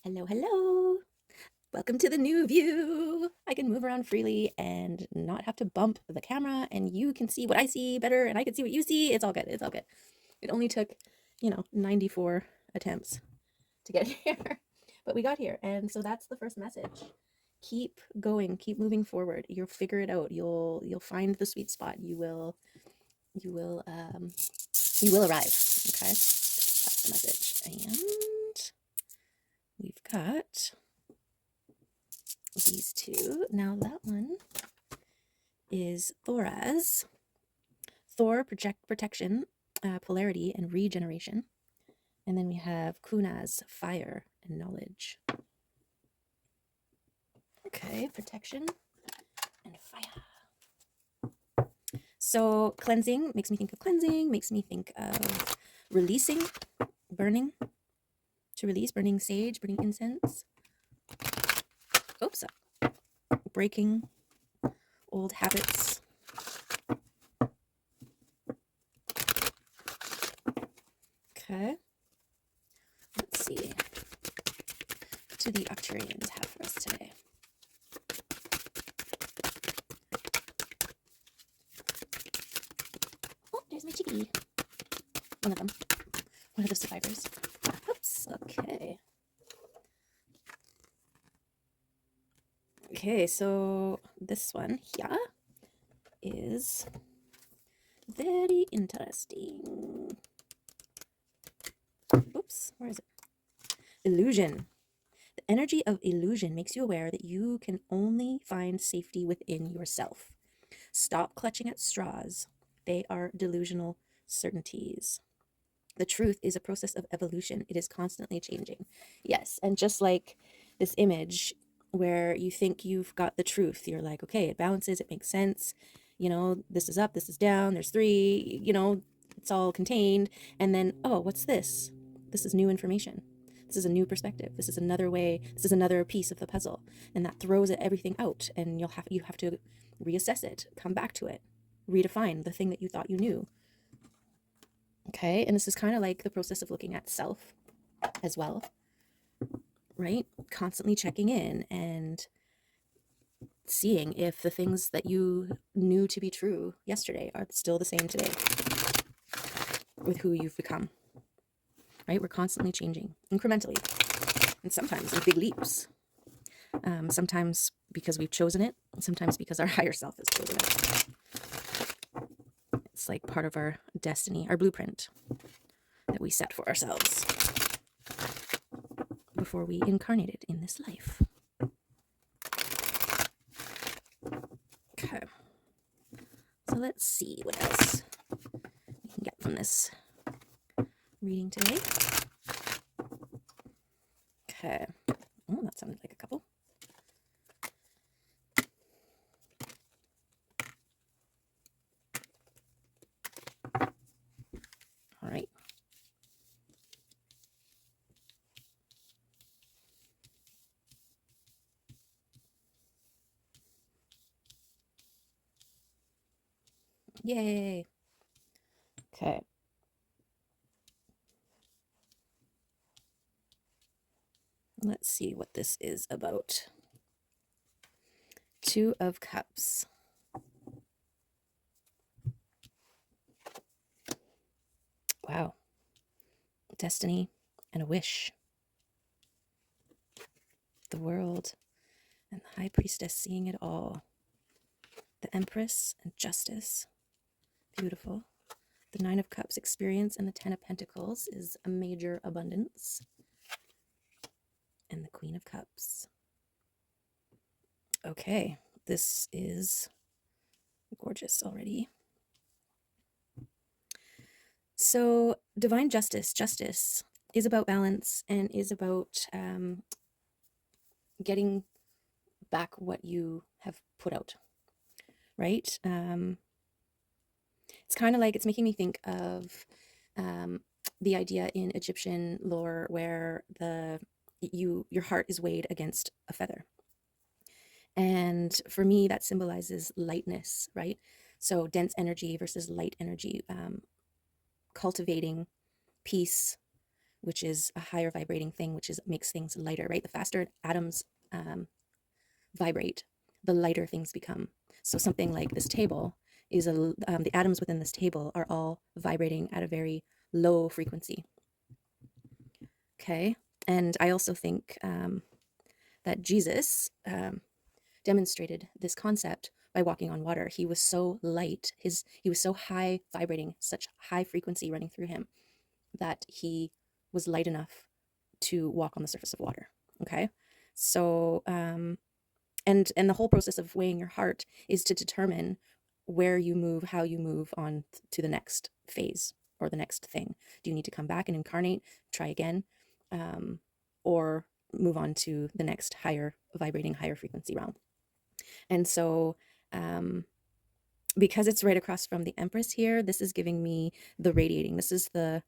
Hello, hello. Welcome to the new view. I can move around freely and not have to bump the camera, and you can see what I see better, and I can see what you see. It's all good. It's all good. It only took, 94 attempts to get here, but we got here. And so that's the first message. Keep going, keep moving forward. You'll figure it out. You'll find the sweet spot. You will you will arrive. Okay? That's the message. And we've got these two. Now that one is Thoraz. Thor, protection, polarity, and regeneration. And then we have Kunaz, fire and knowledge. Okay, protection and fire. So cleansing makes me think of cleansing, makes me think of releasing, burning, to release, burning sage, burning incense. Oops, breaking old habits. Okay. Let's see. What do the Octarians have for us today? Oh, there's my chickie. One of them. One of the survivors. Oops. Okay. Okay, so this one here is very interesting. Oops, where is it? Illusion. The energy of illusion makes you aware that you can only find safety within yourself. Stop clutching at straws. They are delusional certainties. The truth is a process of evolution. It is constantly changing. Yes, and just like this image where you think you've got the truth, you're like, okay, it balances, it makes sense. This is up, this is down, there's three, it's all contained. And then, oh, what's this? This is new information. This is a new perspective. This is another way. This is another piece of the puzzle. And that throws everything out, and you have to reassess it, come back to it, redefine the thing that you thought you knew. Okay, and this is kind of like the process of looking at self as well, right? Constantly checking in and seeing if the things that you knew to be true yesterday are still the same today with who you've become, right? We're constantly changing incrementally, and sometimes in big leaps. Sometimes because we've chosen it, sometimes because our higher self has chosen it. It's like part of our destiny, our blueprint that we set for ourselves before we incarnated in this life. Okay. So let's see what else we can get from this reading today. Okay. Oh, that sounded like a couple. All right. Yay. Okay. Let's see what this is about. Two of Cups. Wow. Destiny and a wish. The world and the High Priestess seeing it all. The Empress and justice. Beautiful. The Nine of Cups experience and the Ten of Pentacles is a major abundance. And the Queen of Cups. Okay, this is gorgeous already. So divine justice is about balance and is about getting back what you have put out, right? It's kind of like, it's making me think of the idea in Egyptian lore where your heart is weighed against a feather. And for me, that symbolizes lightness, right? So dense energy versus light energy, cultivating peace which is a higher vibrating thing, which is makes things lighter, right? The faster atoms vibrate, the lighter things become. So something like this table is the atoms within this table are all vibrating at a very low frequency. Okay, and I also think that Jesus demonstrated this concept by walking on water. He was so light, he was so high vibrating, such high frequency running through him, that he was light enough to walk on the surface of water. Okay, so and the whole process of weighing your heart is to determine where you move, how you move on to the next phase or the next thing. Do you need to come back and incarnate, try again, or move on to the next higher vibrating, higher frequency realm? And so because it's right across from the Empress here, this is giving me the radiating. This is a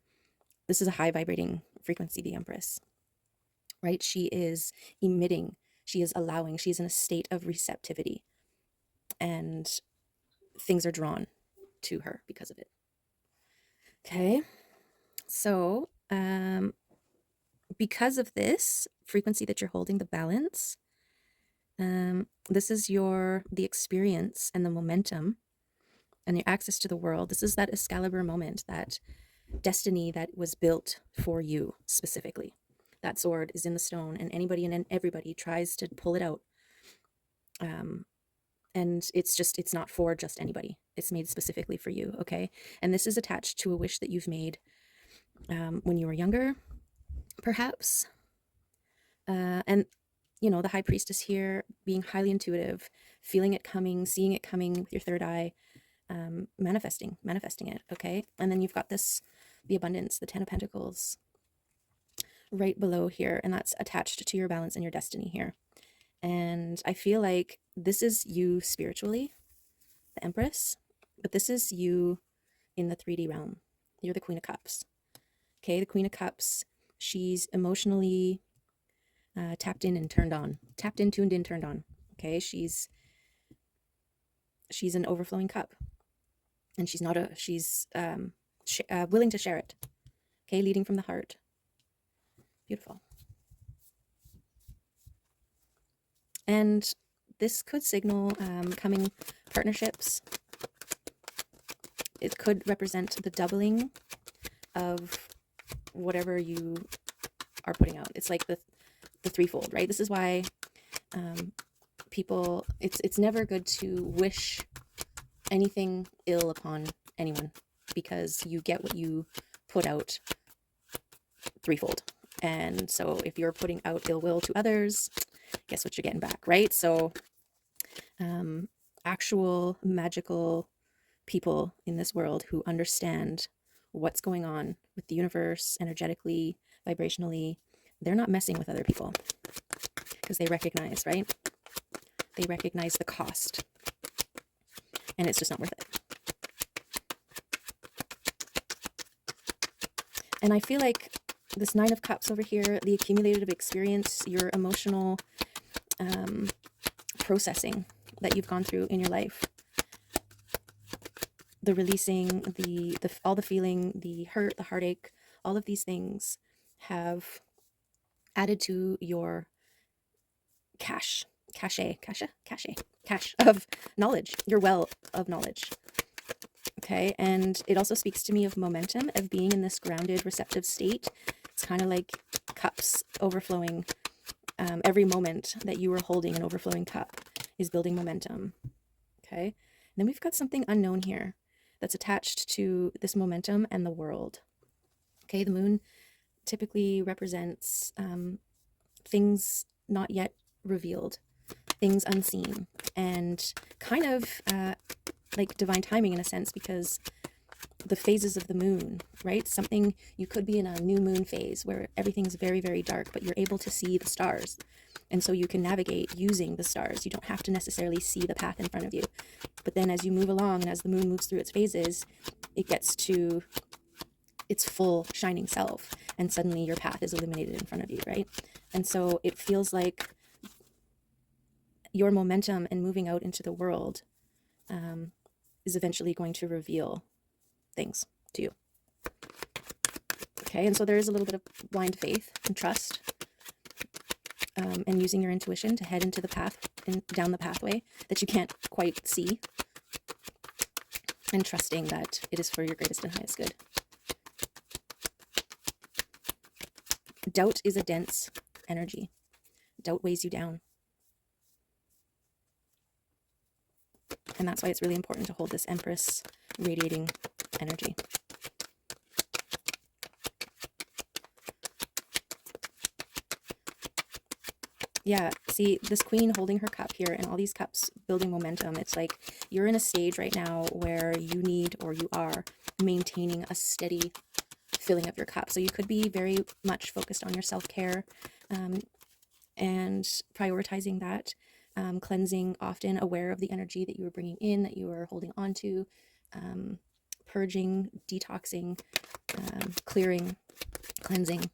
high vibrating frequency, the Empress, right? She is emitting, she is allowing, she's in a state of receptivity, and things are drawn to her because of it. Okay, so because of this frequency that you're holding, the balance, this is the experience and the momentum and your access to the world. This is that Excalibur moment, that destiny that was built for you specifically. That sword is in the stone, and anybody and everybody tries to pull it out. And it's not for just anybody. It's made specifically for you, okay? And this is attached to a wish that you've made when you were younger, perhaps. And, you know, the High Priestess here, being highly intuitive, feeling it coming, seeing it coming with your third eye, manifesting it, okay? And then you've got the abundance, the 10 of Pentacles right below here, and that's attached to your balance and your destiny here. And I feel like this is you spiritually, the Empress, but this is you in the 3D realm. You're the Queen of Cups. Okay, the Queen of Cups, she's emotionally tapped in and turned on. Tapped in, tuned in, turned on. Okay, she's an overflowing cup. And she's willing to share it. Okay, leading from the heart. Beautiful. And this could signal coming partnerships. It could represent the doubling of whatever you are putting out. It's like the threefold, right? This is why people, it's never good to wish anything ill upon anyone, because you get what you put out threefold. And so if you're putting out ill will to others, guess what you're getting back, right? So actual magical people in this world who understand what's going on with the universe energetically, vibrationally, they're not messing with other people, because they recognize, right? They recognize the cost, and it's just not worth it. And I feel like this 9 of Cups over here, the accumulative experience, your emotional processing that you've gone through in your life, the releasing, all the feeling, the hurt, the heartache, all of these things have added to your cache of knowledge, your well of knowledge. Okay, and it also speaks to me of momentum, of being in this grounded, receptive state. It's kind of like cups overflowing. Every moment that you are holding an overflowing cup is building momentum. Okay, and then we've got something unknown here that's attached to this momentum and the world. Okay, the moon typically represents things not yet revealed, things unseen, and kind of like divine timing in a sense, because the phases of the moon, right? Something, you could be in a new moon phase where everything's very, very dark, but you're able to see the stars. And so you can navigate using the stars. You don't have to necessarily see the path in front of you. But then as you move along and as the moon moves through its phases, it gets to its full shining self. And suddenly your path is illuminated in front of you, right? And so it feels like your momentum and moving out into the world is eventually going to reveal things to you. Okay, and so there is a little bit of blind faith and trust, and using your intuition to head into the path and down the pathway that you can't quite see, and trusting that it is for your greatest and highest good. Doubt is a dense energy. Doubt weighs you down. And that's why it's really important to hold this Empress radiating energy. Yeah, see, this Queen holding her cup here and all these cups building momentum. It's like you're in a stage right now where you need, or you are, maintaining a steady filling of your cup. So you could be very much focused on your self-care, and prioritizing that, cleansing often, aware of the energy that you are bringing in, that you are holding on to, purging, detoxing, clearing, cleansing.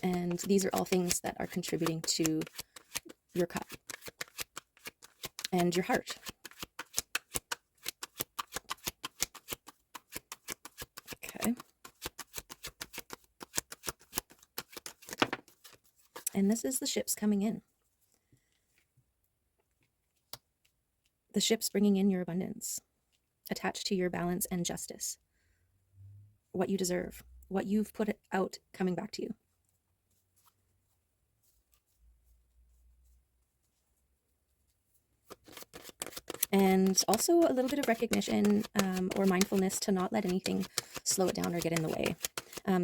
And these are all things that are contributing to your cup and your heart. Okay. And this is the ships coming in. The ships bringing in your abundance, attached to your balance and justice. What you deserve, what you've put out coming back to you. And also a little bit of recognition, or mindfulness to not let anything slow it down or get in the way.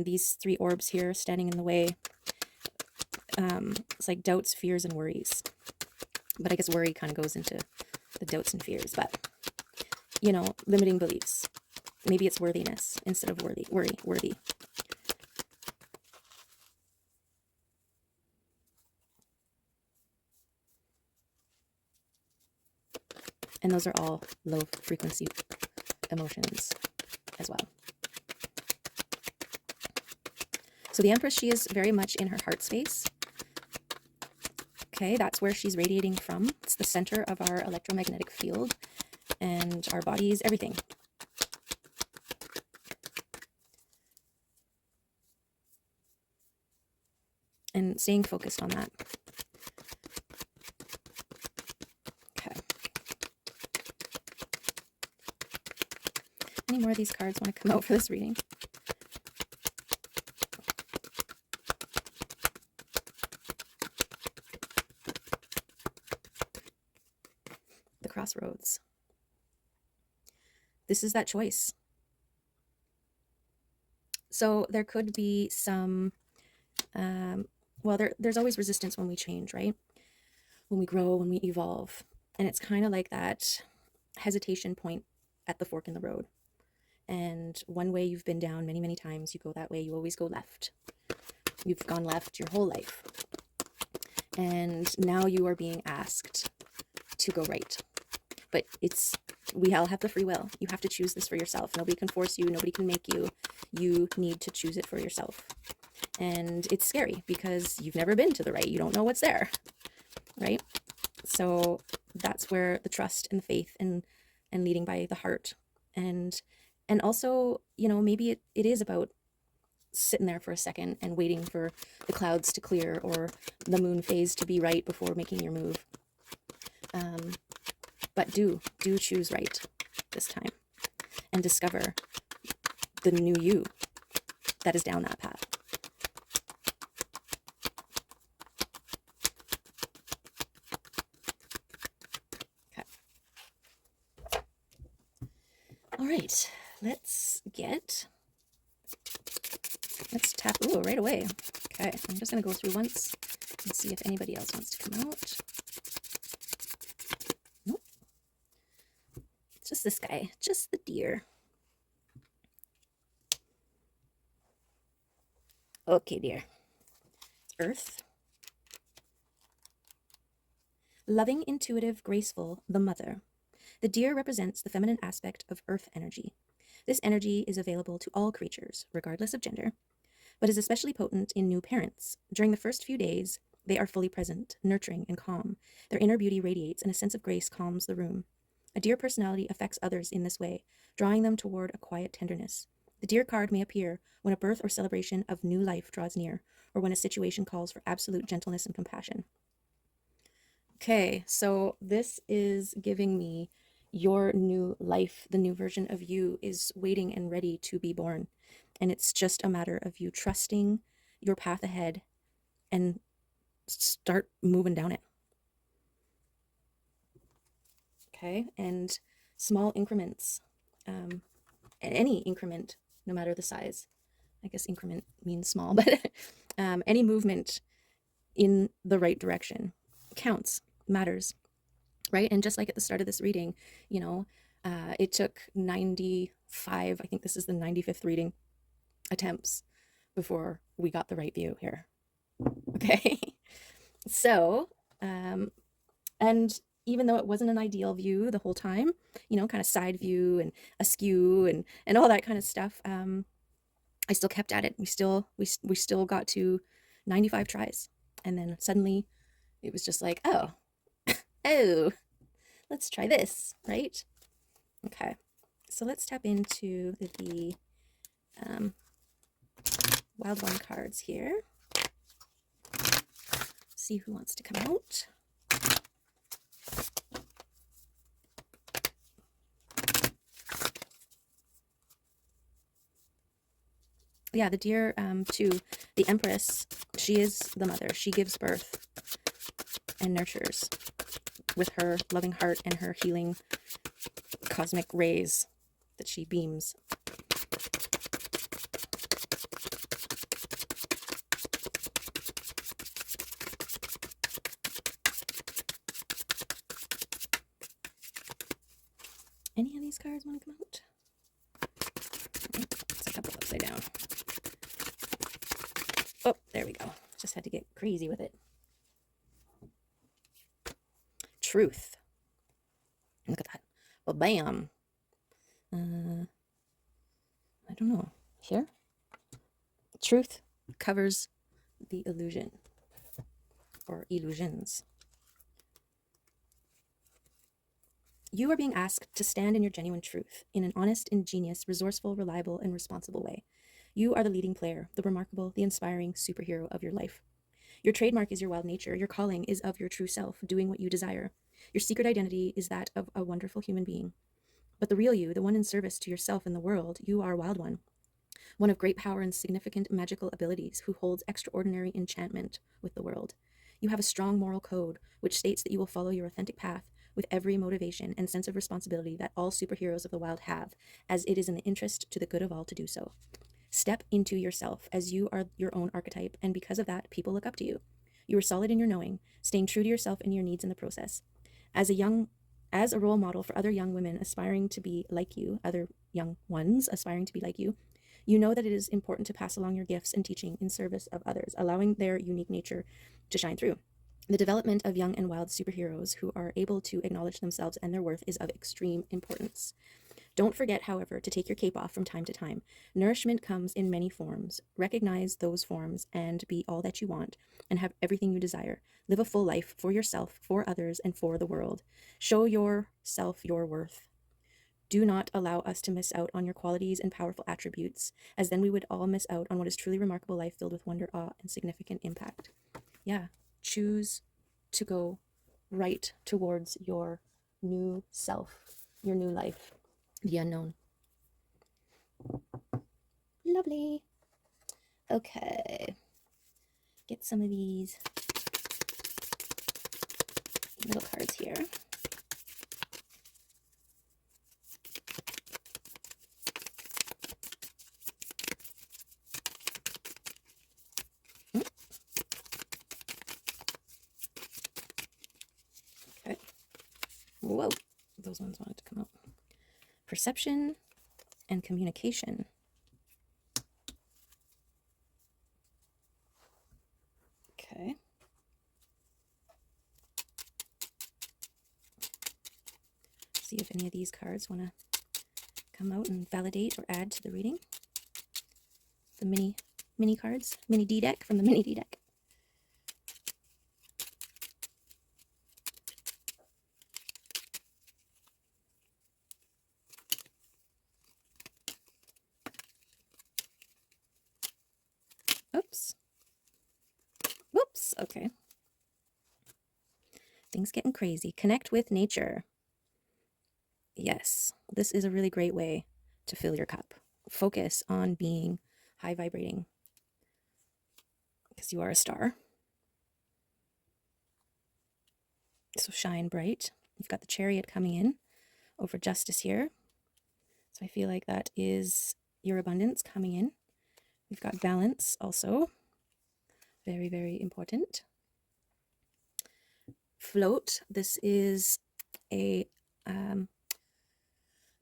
These 3 orbs here standing in the way, it's like doubts, fears, and worries. But I guess worry kind of goes into the doubts and fears. But, you know, limiting beliefs. Maybe it's worthiness instead of worthy. And those are all low frequency emotions as well. So the Empress, she is very much in her heart space. Okay, that's where she's radiating from. It's the center of our electromagnetic field and our bodies, everything. And staying focused on that. Any more of these cards want to come out for this reading? The Crossroads. This is that choice. So there could be some, well, there's always resistance when we change, right? When we grow, when we evolve. And it's kind of like that hesitation point at the fork in the road. And one way you've been down many, many times, you go that way, you always go left. You've gone left your whole life. And now you are being asked to go right. But we all have the free will. You have to choose this for yourself. Nobody can force you. Nobody can make you. You need to choose it for yourself. And it's scary because you've never been to the right. You don't know what's there, right? So that's where the trust and the faith and leading by the heart. And also, you know, maybe it is about sitting there for a second and waiting for the clouds to clear or the moon phase to be right before making your move. But do choose right this time and discover the new you that is down that path. Okay. All right, let's tap, ooh, right away. Okay, I'm just gonna go through once and see if anybody else wants to come out. Nope. It's just this guy, just the deer. Okay, dear. Earth. Loving, intuitive, graceful, the mother. The deer represents the feminine aspect of earth energy. This energy is available to all creatures, regardless of gender, but is especially potent in new parents. During the first few days, they are fully present, nurturing, and calm. Their inner beauty radiates, and a sense of grace calms the room. A deer personality affects others in this way, drawing them toward a quiet tenderness. The Deer card may appear when a birth or celebration of new life draws near, or when a situation calls for absolute gentleness and compassion. Okay, so this is giving me your new life. The new version of you is waiting and ready to be born. And it's just a matter of you trusting your path ahead and start moving down it. Okay, and small increments, any increment, no matter the size. I guess increment means small, but any movement in the right direction counts, matters, right? And just like at the start of this reading, you know, it took 95, I think this is the 95th reading attempts before we got the right view here. Okay. So, and even though it wasn't an ideal view the whole time, you know, kind of side view and askew and all that kind of stuff, I still kept at it. We still got to 95 tries. And then suddenly it was just like, oh, let's try this, right? Okay. So let's tap into the Wild One cards here. See who wants to come out. Yeah, the Deer, too, the Empress, she is the mother. She gives birth and nurtures with her loving heart and her healing cosmic rays that she beams. Any of these cards want to come out? It's a couple upside down. Oh, there we go. Just had to get crazy with it. Truth. Look at that. Well, bam. I don't know. Here? Truth covers the illusion or illusions. You are being asked to stand in your genuine truth in an honest, ingenious, resourceful, reliable, and responsible way. You are the leading player, the remarkable, the inspiring superhero of your life. Your trademark is your wild nature. Your calling is of your true self, doing what you desire. Your secret identity is that of a wonderful human being. But the real you, the one in service to yourself and the world, you are Wild one of great power and significant magical abilities, who holds extraordinary enchantment with the world. You have a strong moral code, which states that you will follow your authentic path with every motivation and sense of responsibility that all superheroes of the wild have, as it is in the interest to the good of all to do so. Step into yourself, as you are your own archetype, and because of that, people look up to you. You are solid in your knowing, staying true to yourself and your needs in the process. As a role model for other young women aspiring to be like you, other young ones aspiring to be like you know that it is important to pass along your gifts and teaching in service of others, allowing their unique nature to shine through. The development of young and wild superheroes who are able to acknowledge themselves and their worth is of extreme importance. Don't forget, however, to take your cape off from time to time. Nourishment comes in many forms. Recognize those forms and be all that you want and have everything you desire. Live a full life for yourself, for others, and for the world. Show yourself your worth. Do not allow us to miss out on your qualities and powerful attributes, as then we would all miss out on what is truly remarkable life filled with wonder, awe, and significant impact. Yeah, choose to go right towards your new self, your new life, the unknown. Lovely. Okay. Get some of these little cards here. Okay. Whoa. Those ones wanted to come out. Perception and communication. Okay. See if any of these cards want to come out and validate or add to the reading. The mini cards, mini D deck from the mini D deck. Okay. Things getting crazy. Connect with nature. Yes, this is a really great way to fill your cup. Focus on being high vibrating because you are a star. So shine bright. You've got the Chariot coming in over Justice here. So I feel like that is your abundance coming in. We've got balance also. Very, very important. Float. This is a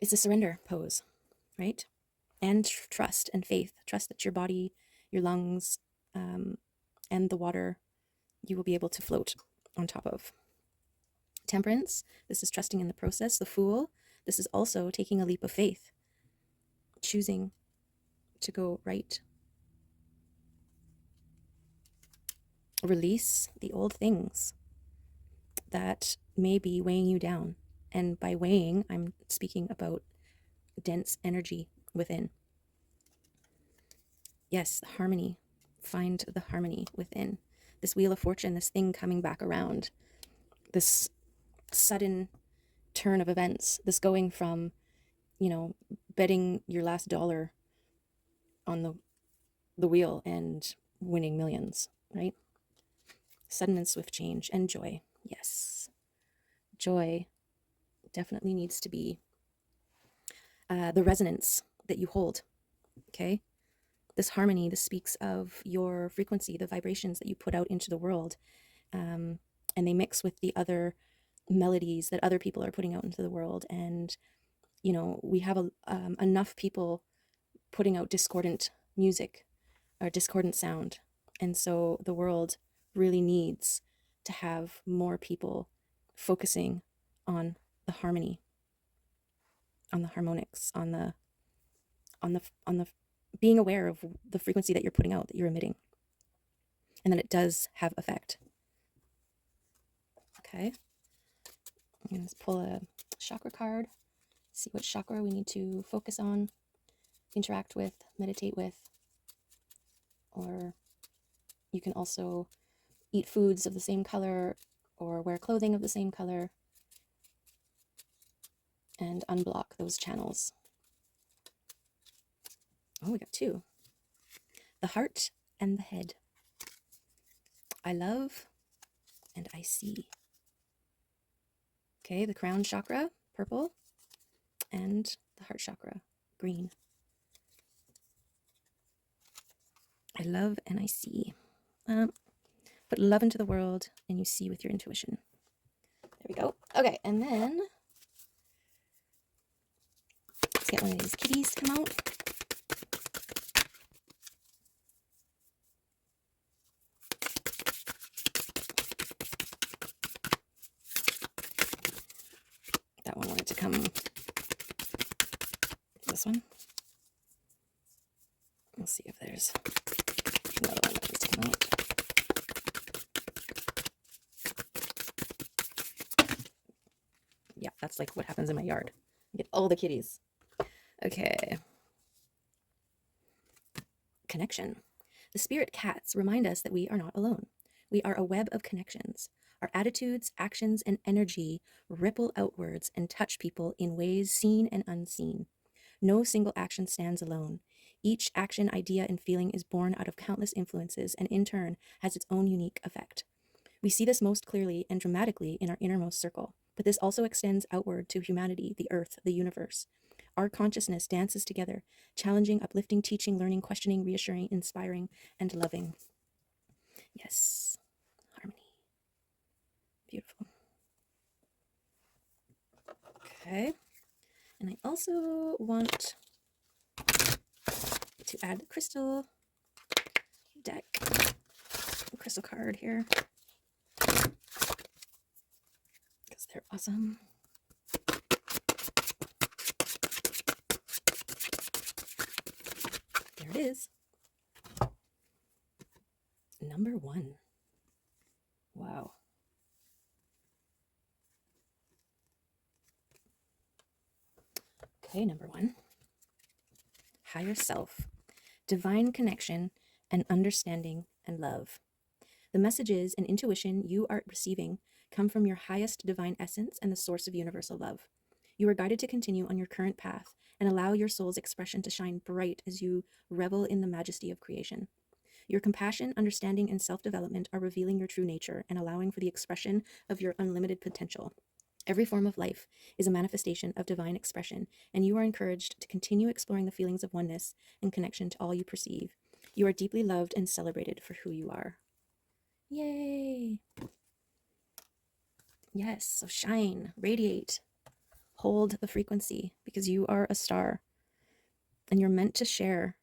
it's a surrender pose, right? And trust and faith. Trust that your body, your lungs, and the water you will be able to float on top of. Temperance. This is trusting in the process. The Fool. This is also taking a leap of faith, choosing to go right. Release the old things that may be weighing you down. And by weighing, I'm speaking about dense energy within. Yes, harmony. Find the harmony within. This Wheel of Fortune, this thing coming back around, this sudden turn of events, this going from, betting your last dollar on the wheel and winning millions, right? Sudden and swift change. And joy. Yes. Joy definitely needs to be the resonance that you hold, okay? This harmony, this speaks of your frequency, the vibrations that you put out into the world, and they mix with the other melodies that other people are putting out into the world. And, we have enough people putting out discordant music or discordant sound. And so the world really needs to have more people focusing on the harmony, on the harmonics, on the being aware of the frequency that you're putting out, that you're emitting, and that it does have effect. Okay. I'm going to pull a chakra card, see what chakra we need to focus on, interact with, meditate with, or you can also eat foods of the same color or wear clothing of the same color and unblock those channels. Oh, we got two. The heart and the head. I love and I see. Okay, the crown chakra, purple, and the heart chakra, green. I love and I see. Put love into the world and you see with your intuition. There we go. Okay, and then let's get one of these kitties to come out. That one wanted to come. This one. We'll see if there's another one that needs to come out. Yeah, that's like what happens in my yard. I get all the kitties. Okay. Connection. The spirit cats remind us that we are not alone. We are a web of connections. Our attitudes, actions, and energy ripple outwards and touch people in ways seen and unseen. No single action stands alone. Each action, idea, and feeling is born out of countless influences and in turn has its own unique effect. We see this most clearly and dramatically in our innermost circle, but this also extends outward to humanity, the earth, the universe. Our consciousness dances together, challenging, uplifting, teaching, learning, questioning, reassuring, inspiring, and loving. Yes, harmony. Beautiful. Okay, and I also want to add the crystal deck, the crystal card here, because they're awesome. There it is. Number 1. Wow. Okay, number 1. Higher self, divine connection, and understanding and love. The The messages and intuition you are receiving come from your highest divine essence and the source of universal love. You are guided to continue on your current path and allow your soul's expression to shine bright as you revel in the majesty of creation. Your compassion, understanding, and self-development are revealing your true nature and allowing for the expression of your unlimited potential. Every form of life is a manifestation of divine expression, and you are encouraged to continue exploring the feelings of oneness and connection to all you perceive. You are deeply loved and celebrated for who you are. Yay! Yes, so shine, radiate, hold the frequency, because you are a star and you're meant to share.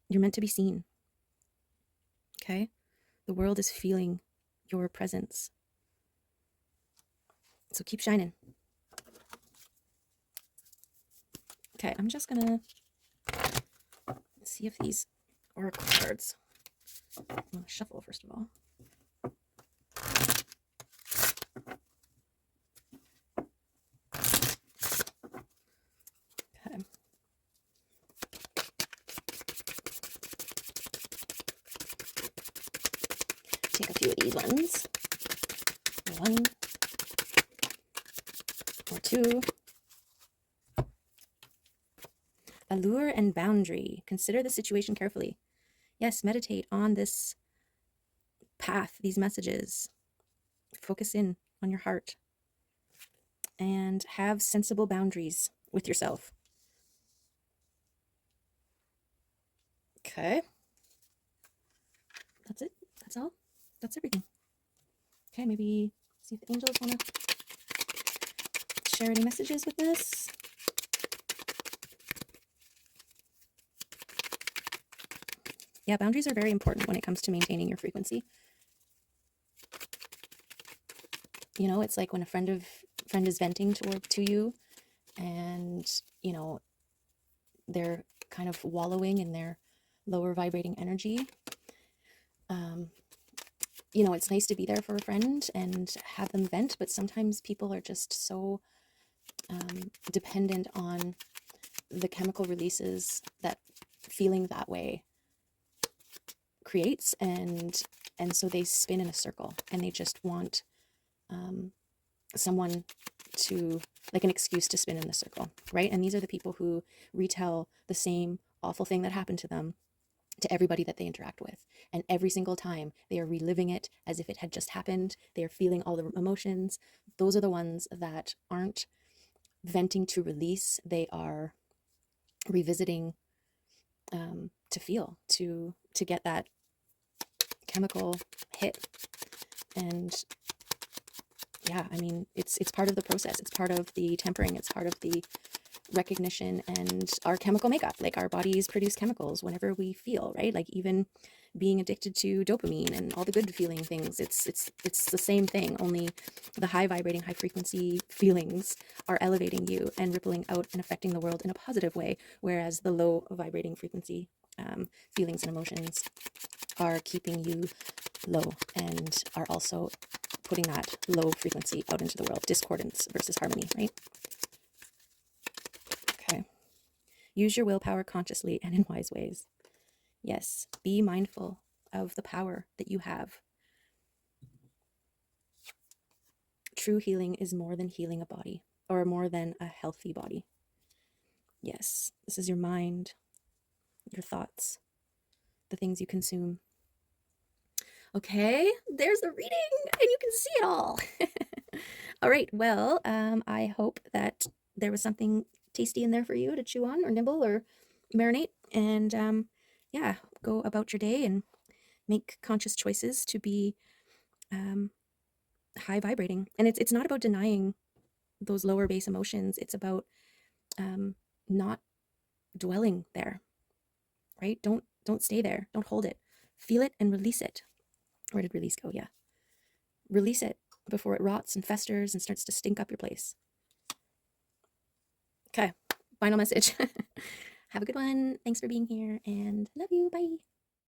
You're meant to be seen. Okay? The world is feeling your presence. So keep shining. Okay, I'm just gonna see if these oracle cards. I'm gonna shuffle first of all. Okay. Take a few of these ones. One or two. Allure and boundary. Consider the situation carefully. Yes, meditate on this path, these messages. Focus in on your heart and have sensible boundaries with yourself. Okay. That's it. That's all. That's everything. Okay, maybe see if the angels want to share any messages with us. Yeah, boundaries are very important when it comes to maintaining your frequency. You know, it's like when a friend is venting to you, and you know they're kind of wallowing in their lower vibrating energy. You know, it's nice to be there for a friend and have them vent, but sometimes people are just so dependent on the chemical releases that feeling that way creates, and so they spin in a circle and they just want someone to, like, an excuse to spin in the circle, right? And these are the people who retell the same awful thing that happened to them to everybody that they interact with, and every single time they are reliving it as if it had just happened. They are feeling all the emotions. Those are the ones that aren't venting to release. They are revisiting to feel, to get that chemical hit. And yeah, I mean, it's part of the process. It's part of the tempering. It's part of the recognition and our chemical makeup. Like, our bodies produce chemicals whenever we feel, right? Like, even being addicted to dopamine and all the good feeling things, it's the same thing, only the high vibrating, high frequency feelings are elevating you and rippling out and affecting the world in a positive way, whereas the low vibrating frequency feelings and emotions are keeping you low and are also putting that low frequency out into the world. Discordance versus harmony, right? Okay. Use your willpower consciously and in wise ways. Yes, be mindful of the power that you have. True healing is more than healing a body, or more than a healthy body. Yes, this is your mind, your thoughts, the things you consume. Okay, there's the reading, and you can see it all. All right, well, I hope that there was something tasty in there for you to chew on or nibble or marinate, and yeah, go about your day and make conscious choices to be high vibrating. And it's not about denying those lower base emotions. It's about not dwelling there, right? Don't stay there. Don't hold it. Feel it and release it. Where did release go? Yeah. Release it before it rots and festers and starts to stink up your place. Okay. Final message. Have a good one. Thanks for being here and love you. Bye.